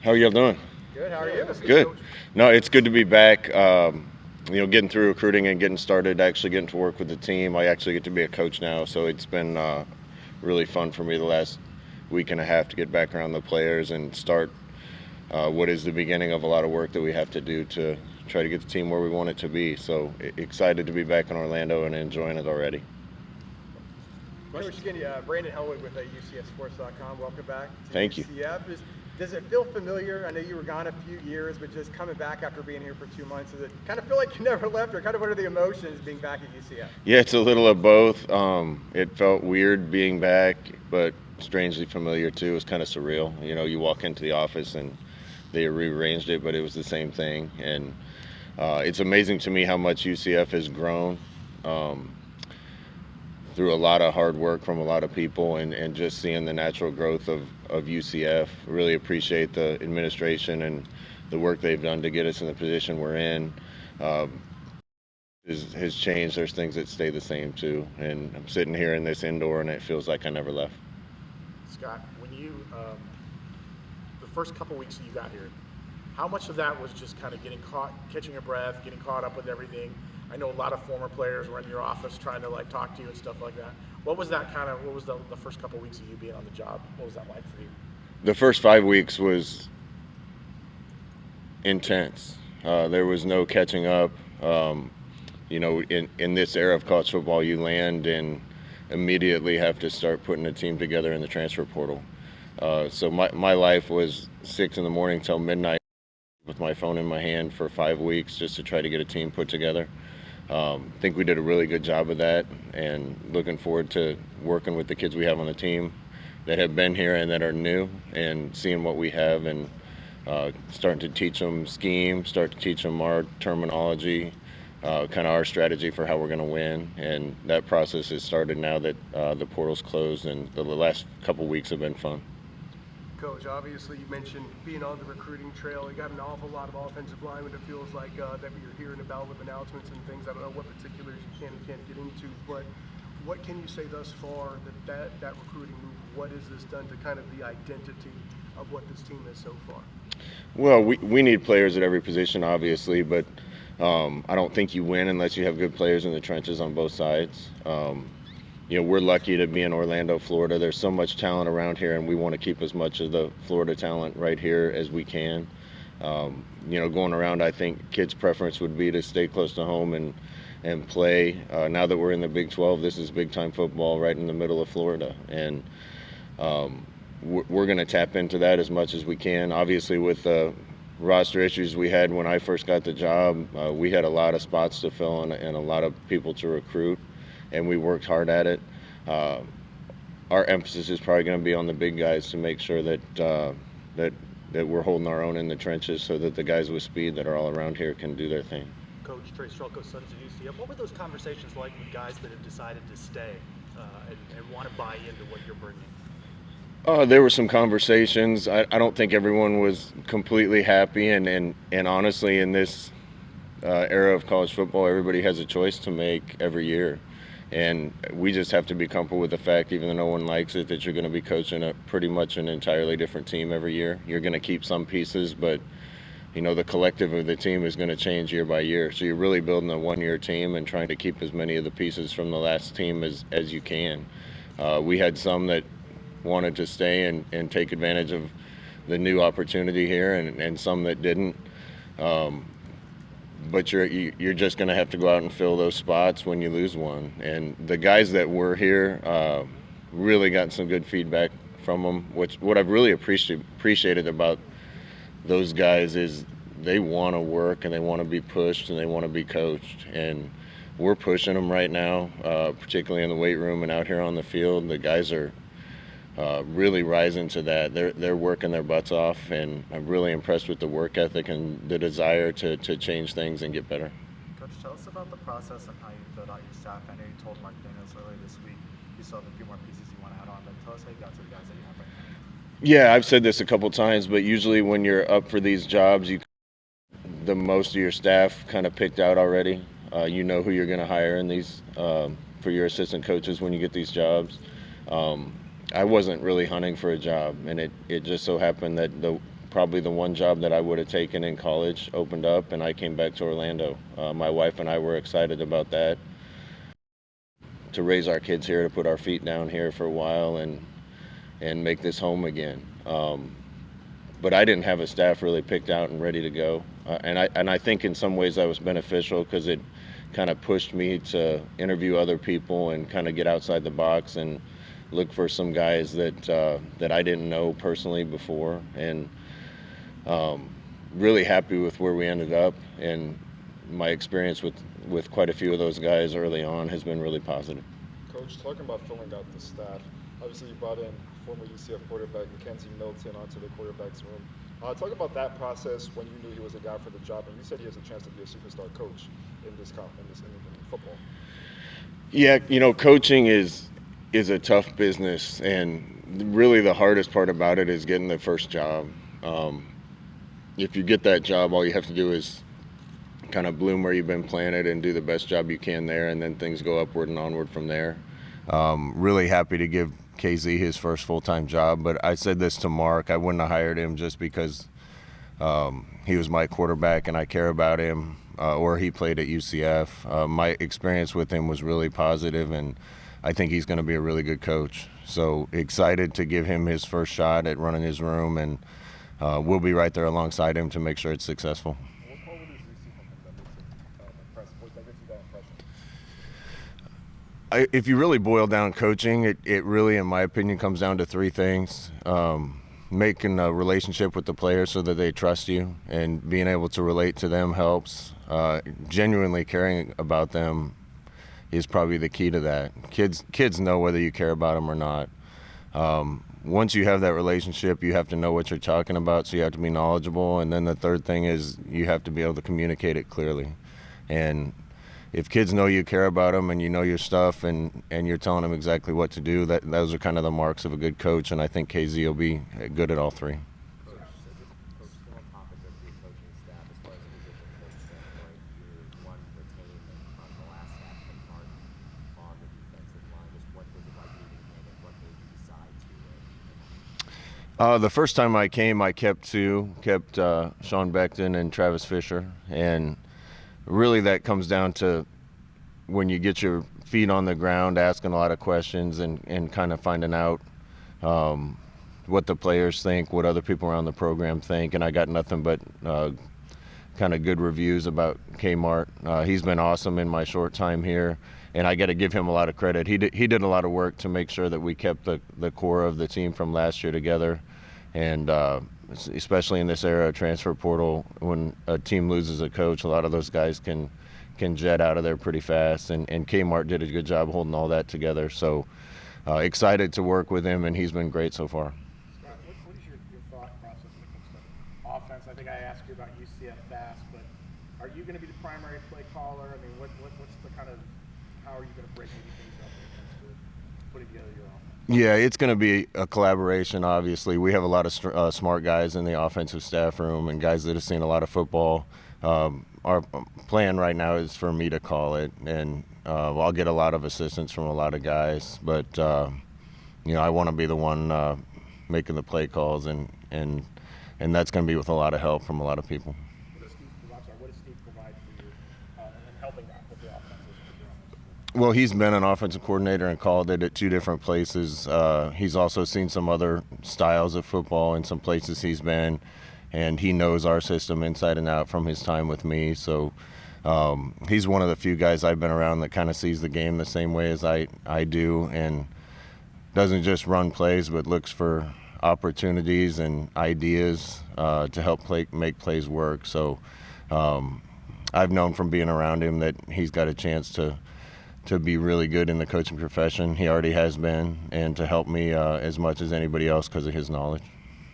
How are y'all doing? Good. How are you? Good. No, it's good to be back. Getting through recruiting and getting started, actually getting to work with the team. I actually get to be a coach now, so it's been really fun for me the last week and a half to get back around the players and start what is the beginning of a lot of work that we have to do to try to get the team where we want it to be. So excited to be back in Orlando and enjoying it already. Coach, again, Brandon Hellwood with UCFSports.com. Welcome back to Thank you. UCF. Does it feel familiar? I know you were gone a few years, but just coming back after being here for 2 months, does it kind of feel like you never left, or kind of what are the emotions being back at UCF? Yeah, it's a little of both. It felt weird being back, but strangely familiar too. It was kind of surreal. You walk into the office and they rearranged it, but it was the same thing. And it's amazing to me how much UCF has grown through a lot of hard work from a lot of people, and just seeing the natural growth of UCF. Really appreciate the administration and the work they've done to get us in the position we're in. Uh, has changed. There's things that stay the same too. And I'm sitting here in this indoor, and it feels like I never left. Scott, when you the first couple weeks that you got here, how much of that was just kind of catching your breath, getting caught up with everything? I know a lot of former players were in your office trying to talk to you and stuff like that. What was that what was the first couple weeks of you being on the job? What was that like for you? The first 5 weeks was intense. There was no catching up. In this era of college football, you land and immediately have to start putting a team together in the transfer portal. So my life was 6 in the morning till midnight with my phone in my hand for 5 weeks just to try to get a team put together. I think we did a really good job of that, and looking forward to working with the kids we have on the team that have been here and that are new, and seeing what we have, and starting to teach them scheme, start to teach them our terminology, kind of our strategy for how we're going to win. And that process has started now that the portal's closed, and the last couple weeks have been fun. Coach, obviously you mentioned being on the recruiting trail. You got an awful lot of offensive linemen. It feels like that you're hearing about with announcements and things. I don't know what particulars you can and can't get into, but what can you say thus far that recruiting move, what has this done to kind of the identity of what this team is so far? Well, we need players at every position, obviously, but I don't think you win unless you have good players in the trenches on both sides. We're lucky to be in Orlando, Florida. There's so much talent around here, and we want to keep as much of the Florida talent right here as we can. Going around, I think kids' preference would be to stay close to home and play. Now that we're in the Big 12, this is big-time football right in the middle of Florida, and we're going to tap into that as much as we can. Obviously, with the roster issues we had when I first got the job, we had a lot of spots to fill and a lot of people to recruit, and we worked hard at it. Our emphasis is probably going to be on the big guys to make sure that we're holding our own in the trenches, so that the guys with speed that are all around here can do their thing. Coach Trey Strelko, Sons of UCF, what were those conversations like with guys that have decided to stay and want to buy into what you're bringing? There were some conversations. I don't think everyone was completely happy, and honestly, in this era of college football, everybody has a choice to make every year. And we just have to be comfortable with the fact, even though no one likes it, that you're going to be coaching pretty much an entirely different team every year. You're going to keep some pieces, but the collective of the team is going to change year by year. So you're really building a one-year team and trying to keep as many of the pieces from the last team as you can. We had some that wanted to stay and take advantage of the new opportunity here, and some that didn't. But you're just going to have to go out and fill those spots when you lose one. And the guys that were here really got some good feedback from them. What I've really appreciated about those guys is they want to work, and they want to be pushed, and they want to be coached. And we're pushing them right now, particularly in the weight room and out here on the field. The guys are really rising to that. They're working their butts off, and I'm really impressed with the work ethic and the desire to change things and get better. Coach, tell us about the process and how you build out your staff. I know you told Mark Daniels earlier this week you still have a few more pieces you want to add on, but tell us how you got to the guys that you have right now. Yeah, I've said this a couple times, but usually when you're up for these jobs, the most of your staff kind of picked out already. You know who you're going to hire in these for your assistant coaches when you get these jobs. I wasn't really hunting for a job, and it just so happened that probably the one job that I would have taken in college opened up, and I came back to Orlando. My wife and I were excited about that, to raise our kids here, to put our feet down here for a while and make this home again. But I didn't have a staff really picked out and ready to go. And I think in some ways that was beneficial, because it kind of pushed me to interview other people and kind of get outside the box and look for some guys that I didn't know personally before. And really happy with where we ended up. And my experience with quite a few of those guys early on has been really positive. Coach, talking about filling out the staff, obviously you brought in former UCF quarterback Mackenzie Milton onto the quarterback's room. Talk about that process when you knew he was a guy for the job, and you said he has a chance to be a superstar coach in football. Yeah, coaching is a tough business, and really the hardest part about it is getting the first job. If you get that job, all you have to do is kind of bloom where you've been planted and do the best job you can there, and then things go upward and onward from there. Really happy to give KZ his first full-time job, but I said this to Mark, I wouldn't have hired him just because he was my quarterback and I care about him, or he played at UCF. My experience with him was really positive, and I think he's going to be a really good coach. So excited to give him his first shot at running his room, and we'll be right there alongside him to make sure it's successful. What qualities do you see from him that makes him that gives you that impression? If you really boil down coaching, it really, in my opinion, comes down to three things. Making a relationship with the players so that they trust you, and being able to relate to them helps. Genuinely caring about them is probably the key to that. Kids know whether you care about them or not. Once you have that relationship, you have to know what you're talking about, so you have to be knowledgeable. And then the third thing is you have to be able to communicate it clearly. And if kids know you care about them and you know your stuff and you're telling them exactly what to do, those are kind of the marks of a good coach, and I think KZ will be good at all three. Coach, still on topic of your coaching staff, as far as the position coach standpoint, you're one of the team on the last staff from Martin on the defensive line. Just what was it like meeting him, and what made you decide to? The first time I came, I kept Sean Beckton and Travis Fisher, and really that comes down to when you get your feet on the ground, asking a lot of questions and kind of finding out what the players think, what other people around the program think. And I got nothing but kind of good reviews about Kmart. He's been awesome in my short time here, and I got to give him a lot of credit. He did a lot of work to make sure that we kept the core of the team from last year together. And especially in this era of transfer portal, when a team loses a coach, a lot of those guys can jet out of there pretty fast. And Kmart did a good job holding all that together. So excited to work with him, and he's been great so far. Scott, what is your thought process when it comes to offense? I think I asked you about UCF fast, but are you going to be the primary play caller? I mean, what's the kind of, how are you going to break maybe things up when it comes to putting together your offense? Yeah, it's going to be a collaboration, obviously. We have a lot of smart guys in the offensive staff room and guys that have seen a lot of football. Our plan right now is for me to call it, and I'll get a lot of assistance from a lot of guys. But, I want to be the one making the play calls, and that's going to be with a lot of help from a lot of people. What does Steve provide for you in helping that with the offense? Well, he's been an offensive coordinator and called it at two different places. He's also seen some other styles of football in some places he's been, and he knows our system inside and out from his time with me. So he's one of the few guys I've been around that kind of sees the game the same way as I do, and doesn't just run plays but looks for opportunities and ideas to help make plays work. So I've known from being around him that he's got a chance to be really good in the coaching profession. He already has been, and to help me as much as anybody else because of his knowledge.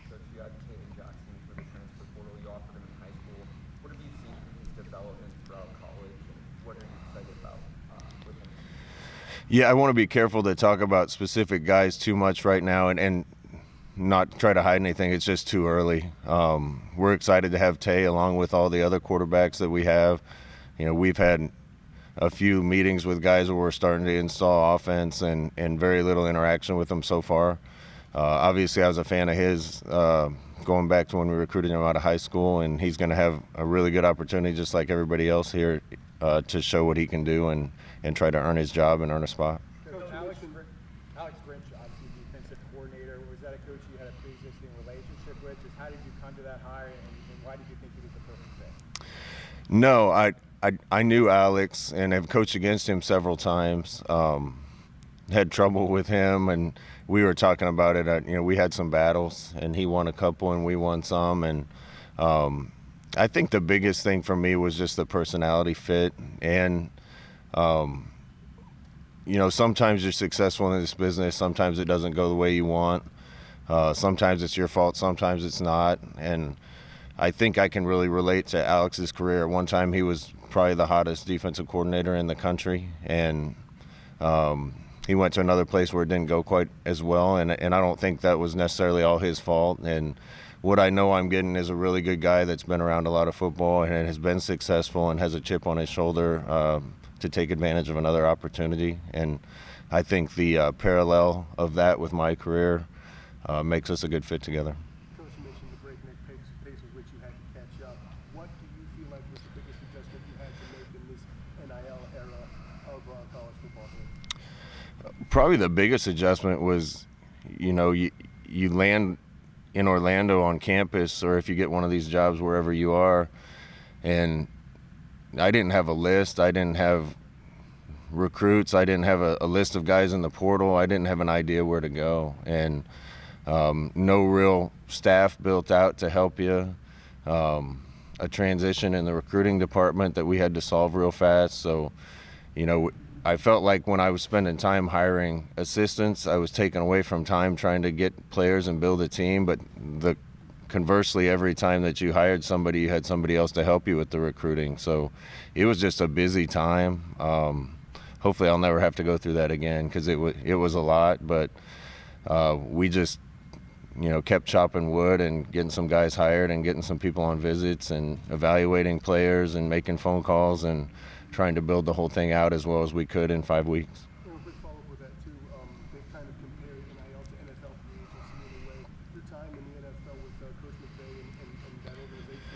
Coach, you had Caden Jackson for the transfer portal. You offered him in high school. What have you seen from his development throughout college, and what are you excited about with him? Yeah, I want to be careful to talk about specific guys too much right now and not try to hide anything. It's just too early. We're excited to have Tay along with all the other quarterbacks that we have. We've had a few meetings with guys where we're starting to install offense and very little interaction with them so far. Obviously, I was a fan of his going back to when we recruited him out of high school, and he's going to have a really good opportunity, just like everybody else here, to show what he can do and try to earn his job and earn a spot. Coach Alex Grinch, obviously defensive coordinator. Was that a coach you had a pre-existing relationship with? Just how did you come to that hire, and why did you think he was the perfect fit? No, I knew Alex and have coached against him several times. Had trouble with him, and we were talking about it. We had some battles, and he won a couple, and we won some. And I think the biggest thing for me was just the personality fit. And sometimes you're successful in this business. Sometimes it doesn't go the way you want. Sometimes it's your fault. Sometimes it's not. And I think I can really relate to Alex's career. At one time, he was probably the hottest defensive coordinator in the country, and he went to another place where it didn't go quite as well, and I don't think that was necessarily all his fault. And what I know I'm getting is a really good guy that's been around a lot of football and has been successful and has a chip on his shoulder to take advantage of another opportunity. And I think the parallel of that with my career makes us a good fit together. Coach, you mentioned the breakneck pace with which you had to catch up. What do you feel like was the biggest adjustment you had to make in this NIL era of college football here? Probably the biggest adjustment was, you land in Orlando on campus, or if you get one of these jobs wherever you are, and I didn't have a list. I didn't have recruits. I didn't have a list of guys in the portal. I didn't have an idea where to go, and no real staff built out to help you. A transition in the recruiting department that we had to solve real fast. So, I felt like when I was spending time hiring assistants, I was taken away from time trying to get players and build a team. But conversely, every time that you hired somebody, you had somebody else to help you with the recruiting. So it was just a busy time. Hopefully I'll never have to go through that again, because it was a lot. But we just kept chopping wood and getting some guys hired and getting some people on visits and evaluating players and making phone calls and trying to build the whole thing out as well as we could in 5 weeks. A quick follow-up with that too. They kind of compared NIL to NFL free agency in a way. Your time in the NFL with Coach McVay and that organization,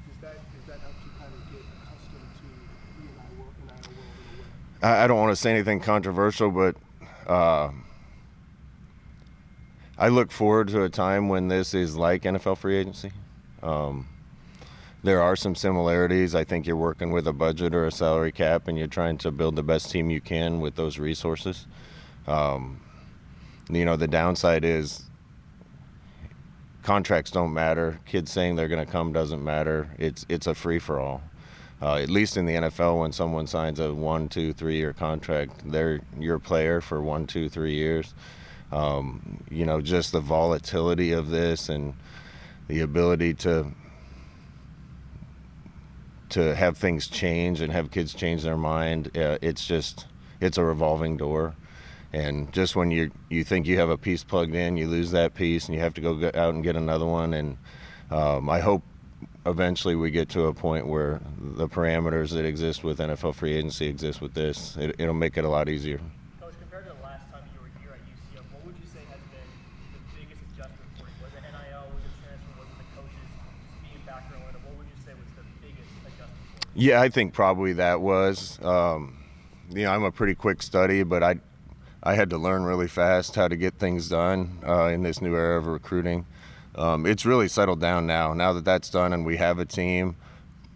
does that help you kind of get accustomed to the NIL world in a way? I don't want to say anything controversial, but I look forward to a time when this is like NFL free agency. There are some similarities. I think you're working with a budget or a salary cap, and you're trying to build the best team you can with those resources. The downside is contracts don't matter. Kids saying they're going to come doesn't matter. It's a free-for-all. At least in the NFL, when someone signs a 1, 2, 3 year contract, they're your player for 1, 2, 3 years. Just the volatility of this and the ability to have things change and have kids change their mind. It's a revolving door. And just when you think you have a piece plugged in, you lose that piece and you have to go out and get another one. And I hope eventually we get to a point where the parameters that exist with NFL free agency exist with this. It'll make it a lot easier. Coach, compared to the last time you were here at UCF, what would you say has been the biggest adjustment for you? Was it NIL, was it transfer, was it the coaches just being back in Orlando? What would you say was the biggest adjustment for you? Yeah, I think probably that was. I'm a pretty quick study, but I had to learn really fast how to get things done in this new era of recruiting. It's really settled down now. Now that that's done and we have a team,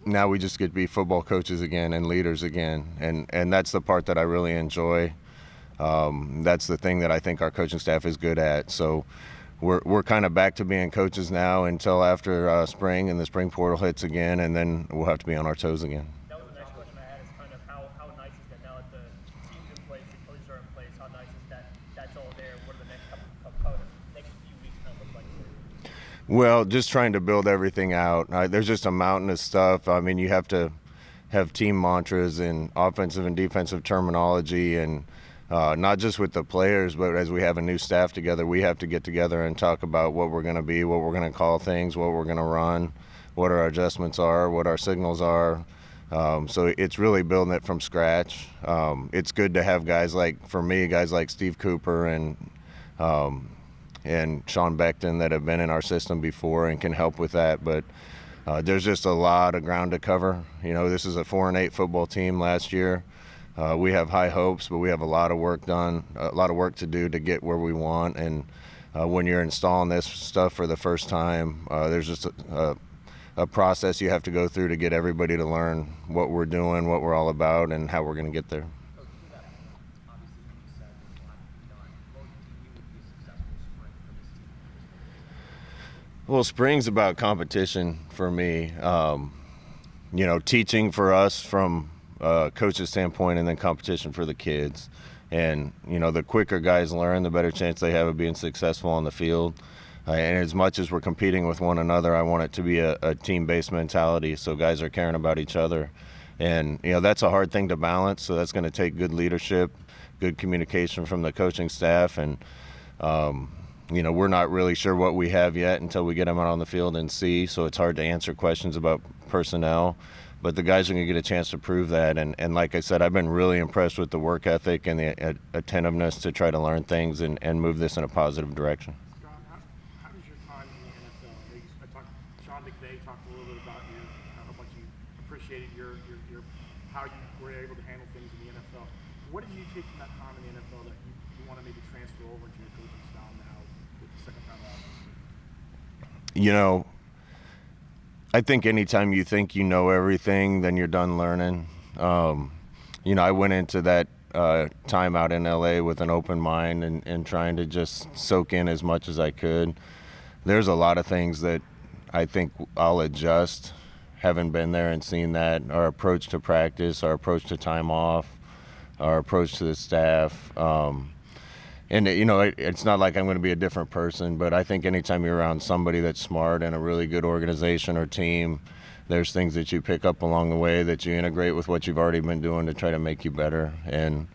now we just get to be football coaches again and leaders again. And that's the part that I really enjoy. That's the thing that I think our coaching staff is good at. So we're kind of back to being coaches now until after spring, and the spring portal hits again, and then we'll have to be on our toes again. That was the next question I had, is kind of how nice is that now that the team's in place, the coaches are in place, how nice is that that's all there? What are the next few weeks going to look like for you? Well, just trying to build everything out. There's just a mountain of stuff. I mean, you have to have team mantras and offensive and defensive terminology, and not just with the players, but as we have a new staff together, we have to get together and talk about what we're going to be, what we're going to call things, what we're going to run, what our adjustments are, what our signals are. So it's really building it from scratch. It's good to have guys like Steve Cooper and and Sean Beckton that have been in our system before and can help with that. But there's just a lot of ground to cover. This is a 4-8 football team last year. We have high hopes, but we have a lot of work to do to get where we want. And when you're installing this stuff for the first time, there's just a process you have to go through to get everybody to learn what we're doing, what we're all about, and how we're going to get there. Well, spring's about competition for me. Teaching for us from a coach's standpoint, and then competition for the kids. And, the quicker guys learn, the better chance they have of being successful on the field. And as much as we're competing with one another, I want it to be a team-based mentality, so guys are caring about each other. And, that's a hard thing to balance, so that's going to take good leadership, good communication from the coaching staff. And, we're not really sure what we have yet until we get them out on the field and see, so it's hard to answer questions about personnel. But the guys are going to get a chance to prove that. And like I said, I've been really impressed with the work ethic and the attentiveness to try to learn things and move this in a positive direction. John, how does your time in the NFL? Sean McVay talked a little bit about you, how much you appreciated your how you were able to handle things in the NFL. What did you take from that time in the NFL that you want to maybe transfer over to your coaching style now with the second time out? I think anytime you think you know everything, then you're done learning. I went into that time out in LA with an open mind and trying to just soak in as much as I could. There's a lot of things that I think I'll adjust, having been there and seen that. Our approach to practice, our approach to time off, our approach to the staff. And, it's not like I'm going to be a different person, but I think anytime you're around somebody that's smart and a really good organization or team, there's things that you pick up along the way that you integrate with what you've already been doing to try to make you better. And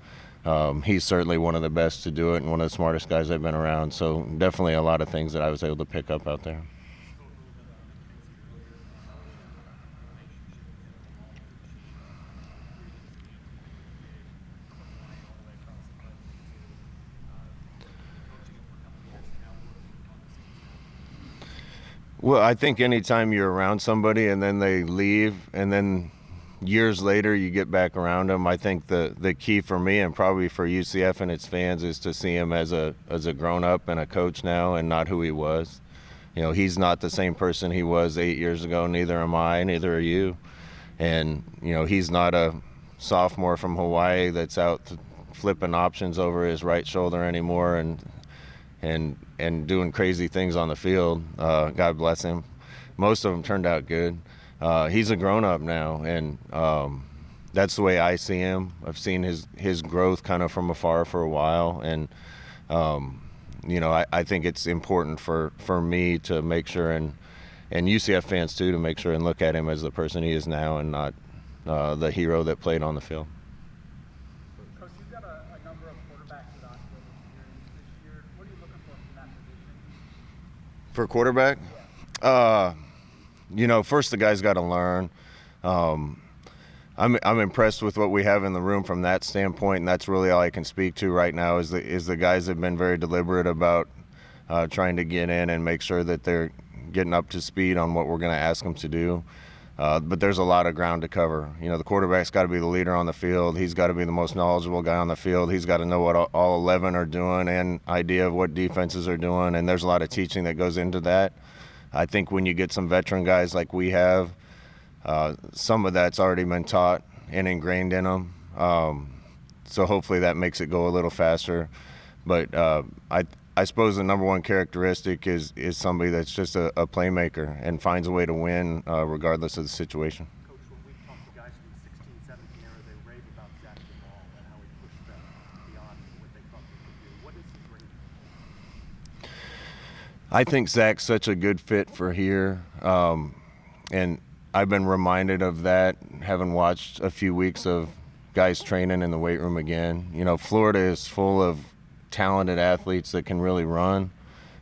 he's certainly one of the best to do it and one of the smartest guys I've been around. So definitely a lot of things that I was able to pick up out there. Well, I think anytime you're around somebody and then they leave and then years later you get back around them, I think the key for me and probably for UCF and its fans is to see him as a grown-up and a coach now and not who he was. He's not the same person he was 8 years ago, neither am I, neither are you. And, he's not a sophomore from Hawaii that's out flipping options over his right shoulder anymore and doing crazy things on the field. God bless him. Most of them turned out good. He's a grown-up now, and that's the way I see him. I've seen his growth kind of from afar for a while, and I think it's important for me to make sure, and UCF fans too, to make sure and look at him as the person he is now and not the hero that played on the field. Coach, you've got a number of quarterbacks with on-field experience this year. What are you looking for from that position? For quarterback? First the guy's got to learn. I'm impressed with what we have in the room from that standpoint, and that's really all I can speak to right now is the guys have been very deliberate about trying to get in and make sure that they're getting up to speed on what we're going to ask them to do. But there's a lot of ground to cover. The quarterback's got to be the leader on the field. He's got to be the most knowledgeable guy on the field. He's got to know what all 11 are doing and idea of what defenses are doing, and there's a lot of teaching that goes into that. I think when you get some veteran guys like we have, some of that's already been taught and ingrained in them. So hopefully that makes it go a little faster. But I suppose the number one characteristic is somebody that's just a playmaker and finds a way to win regardless of the situation. Coach, when we talk to guys from the 16, 17 era, they rave about Zach Duvall and how he pushed them beyond what they thought they could do. What is he bringing? I think Zach's such a good fit for here. And I've been reminded of that, having watched a few weeks of guys training in the weight room again. Florida is full of talented athletes that can really run.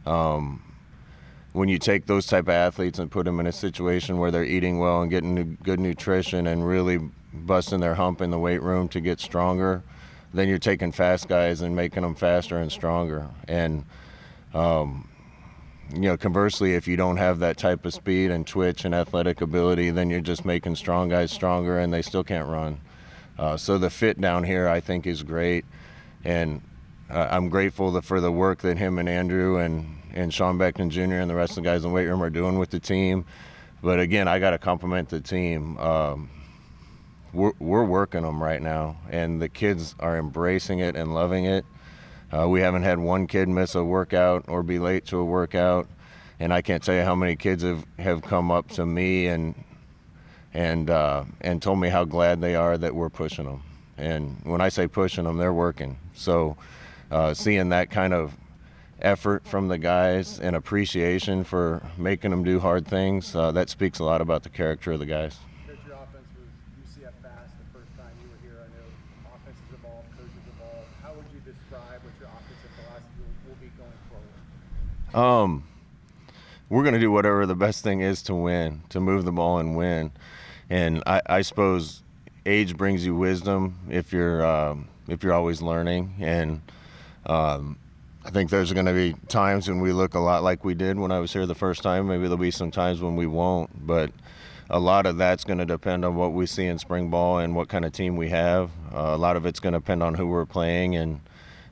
When you take those type of athletes and put them in a situation where they're eating well and getting good nutrition and really busting their hump in the weight room to get stronger, then you're taking fast guys and making them faster and stronger. And Conversely, if you don't have that type of speed and twitch and athletic ability, then you're just making strong guys stronger and they still can't run. So the fit down here, I think, is great. And I'm grateful for the work that him and Andrew and Sean Beckton Jr. and the rest of the guys in the weight room are doing with the team. But again, I got to compliment the team. We're working them right now, and the kids are embracing it and loving it. We haven't had one kid miss a workout or be late to a workout, and I can't tell you how many kids have come up to me and told me how glad they are that we're pushing them. And when I say pushing them, they're working. So seeing that kind of effort from the guys and appreciation for making them do hard things, that speaks a lot about the character of the guys. Coach, your offense was UCF fast the first time you were here. I know offenses evolve, coaches evolve. How would you describe what your offensive philosophy will be going forward? We're going to do whatever the best thing is to win, to move the ball and win. And I suppose age brings you wisdom if you're always learning. And I think there's going to be times when we look a lot like we did when I was here the first time. Maybe there'll be some times when we won't, but a lot of that's going to depend on what we see in spring ball and what kind of team we have. A lot of it's going to depend on who we're playing and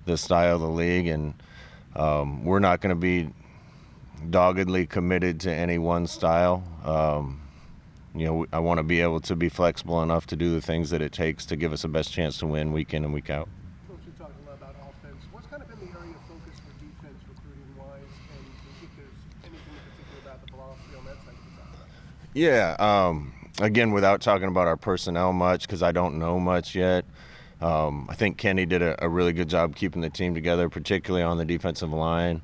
the style of the league. And we're not going to be doggedly committed to any one style. I want to be able to be flexible enough to do the things that it takes to give us the best chance to win week in and week out. Coach, you're talking a lot about offense. What's kind of been the area of focus for defense, recruiting-wise, and if there's anything in particular about the philosophy on that side you can talk about? Yeah. Again, without talking about our personnel much, because I don't know much yet, I think Kenny did a really good job keeping the team together, particularly on the defensive line.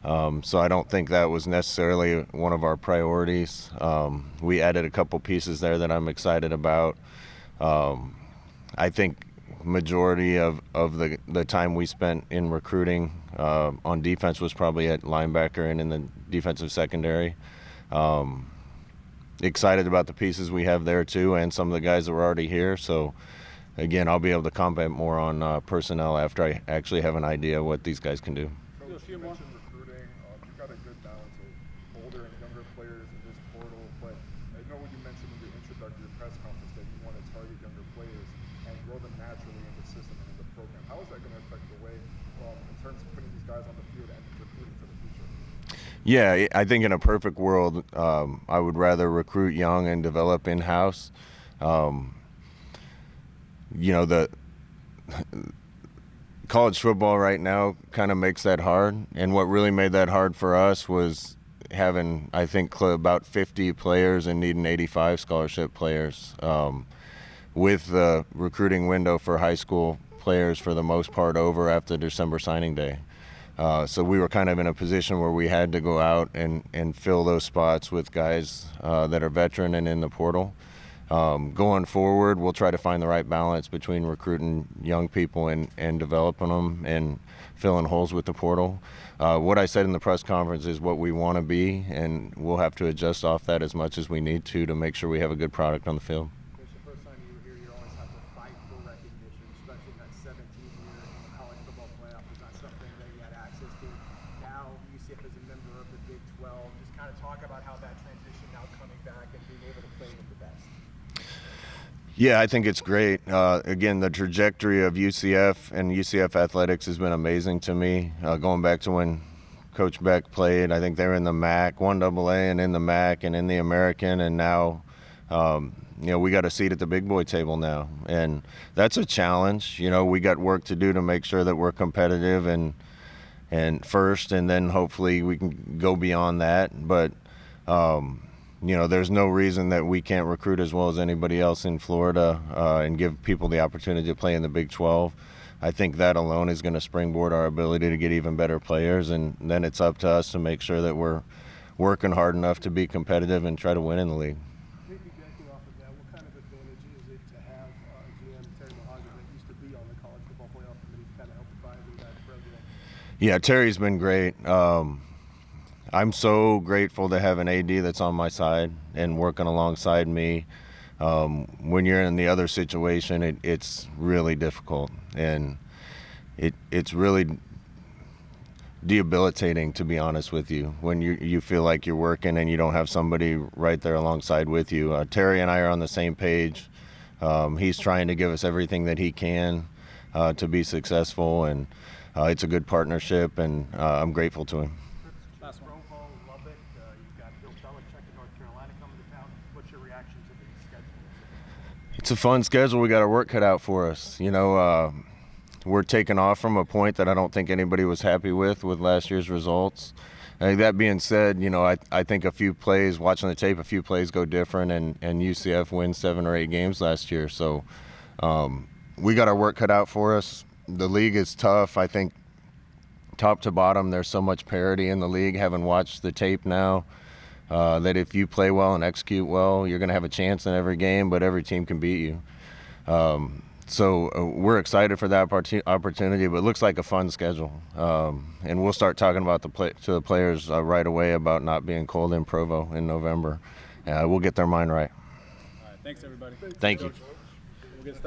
So I don't think that was necessarily one of our priorities. We added a couple pieces there that I'm excited about. I think majority of the time we spent in recruiting on defense was probably at linebacker and in the defensive secondary. Excited about the pieces we have there too, and some of the guys that were already here. So again, I'll be able to comment more on personnel after I actually have an idea what these guys can do. Coach, you mentioned recruiting. You've got a good balance of older and younger players in this portal, but I know you mentioned in your introductory press conference that you want to target younger players and grow them naturally in the system and in the program. How is that going to affect the way, in terms of putting these guys on the field and recruiting for the future? Yeah, I think in a perfect world, I would rather recruit young and develop in-house. The college football right now kind of makes that hard, and what really made that hard for us was having, I think, about 50 players and needing 85 scholarship players, with the recruiting window for high school players for the most part over after December signing day. So we were kind of in a position where we had to go out and fill those spots with guys that are veteran and in the portal. Going forward, we'll try to find the right balance between recruiting young people and developing them and filling holes with the portal. What I said in the press conference is what we want to be, and we'll have to adjust off that as much as we need to make sure we have a good product on the field. It's the first time you were here, you always have to fight for recognition, especially in that 17th year in the college football playoff. It's not something that you had access to. Now, UCF is a member of the Big 12. Just kind of talk about how that transition now coming back and being able to play with the best. Yeah, I think it's great. Again, the trajectory of UCF and UCF athletics has been amazing to me. Going back to when Coach Beck played, I think they were in the MAC, 1AA and in the MAC and in the American, and now we got a seat at the big boy table now. And that's a challenge. We got work to do to make sure that we're competitive and first, and then hopefully we can go beyond that. But there's no reason that we can't recruit as well as anybody else in Florida and give people the opportunity to play in the Big 12. I think that alone is going to springboard our ability to get even better players, and then it's up to us to make sure that we're working hard enough to be competitive and try to win in the league. Maybe backing off of that, what kind of advantage is it to have GM Terry Mohawk that used to be on the college football playoff committee to kind of help advise that program? Yeah, Terry's been great. I'm so grateful to have an AD that's on my side and working alongside me. When you're in the other situation, it's really difficult, and it's really debilitating, to be honest with you, when you feel like you're working and you don't have somebody right there alongside with you. Terry and I are on the same page. He's trying to give us everything that he can to be successful, and it's a good partnership, and I'm grateful to him. Last one. Provo, Lubbock, you've got Bill Belichick in North Carolina coming to town. What's your reaction to the schedule? It's a fun schedule. We got our work cut out for us. We're taking off from a point that I don't think anybody was happy with last year's results. That being said, I think a few plays, watching the tape, a few plays go different, and UCF wins 7 or 8 games last year. So we got our work cut out for us. The league is tough. I think top to bottom, there's so much parity in the league, having watched the tape now, that if you play well and execute well, you're going to have a chance in every game, but every team can beat you. So we're excited for that opportunity, but it looks like a fun schedule. And we'll start talking about to the players right away about not being cold in Provo in November. We'll get their mind right. All right, thanks, everybody. Thank you.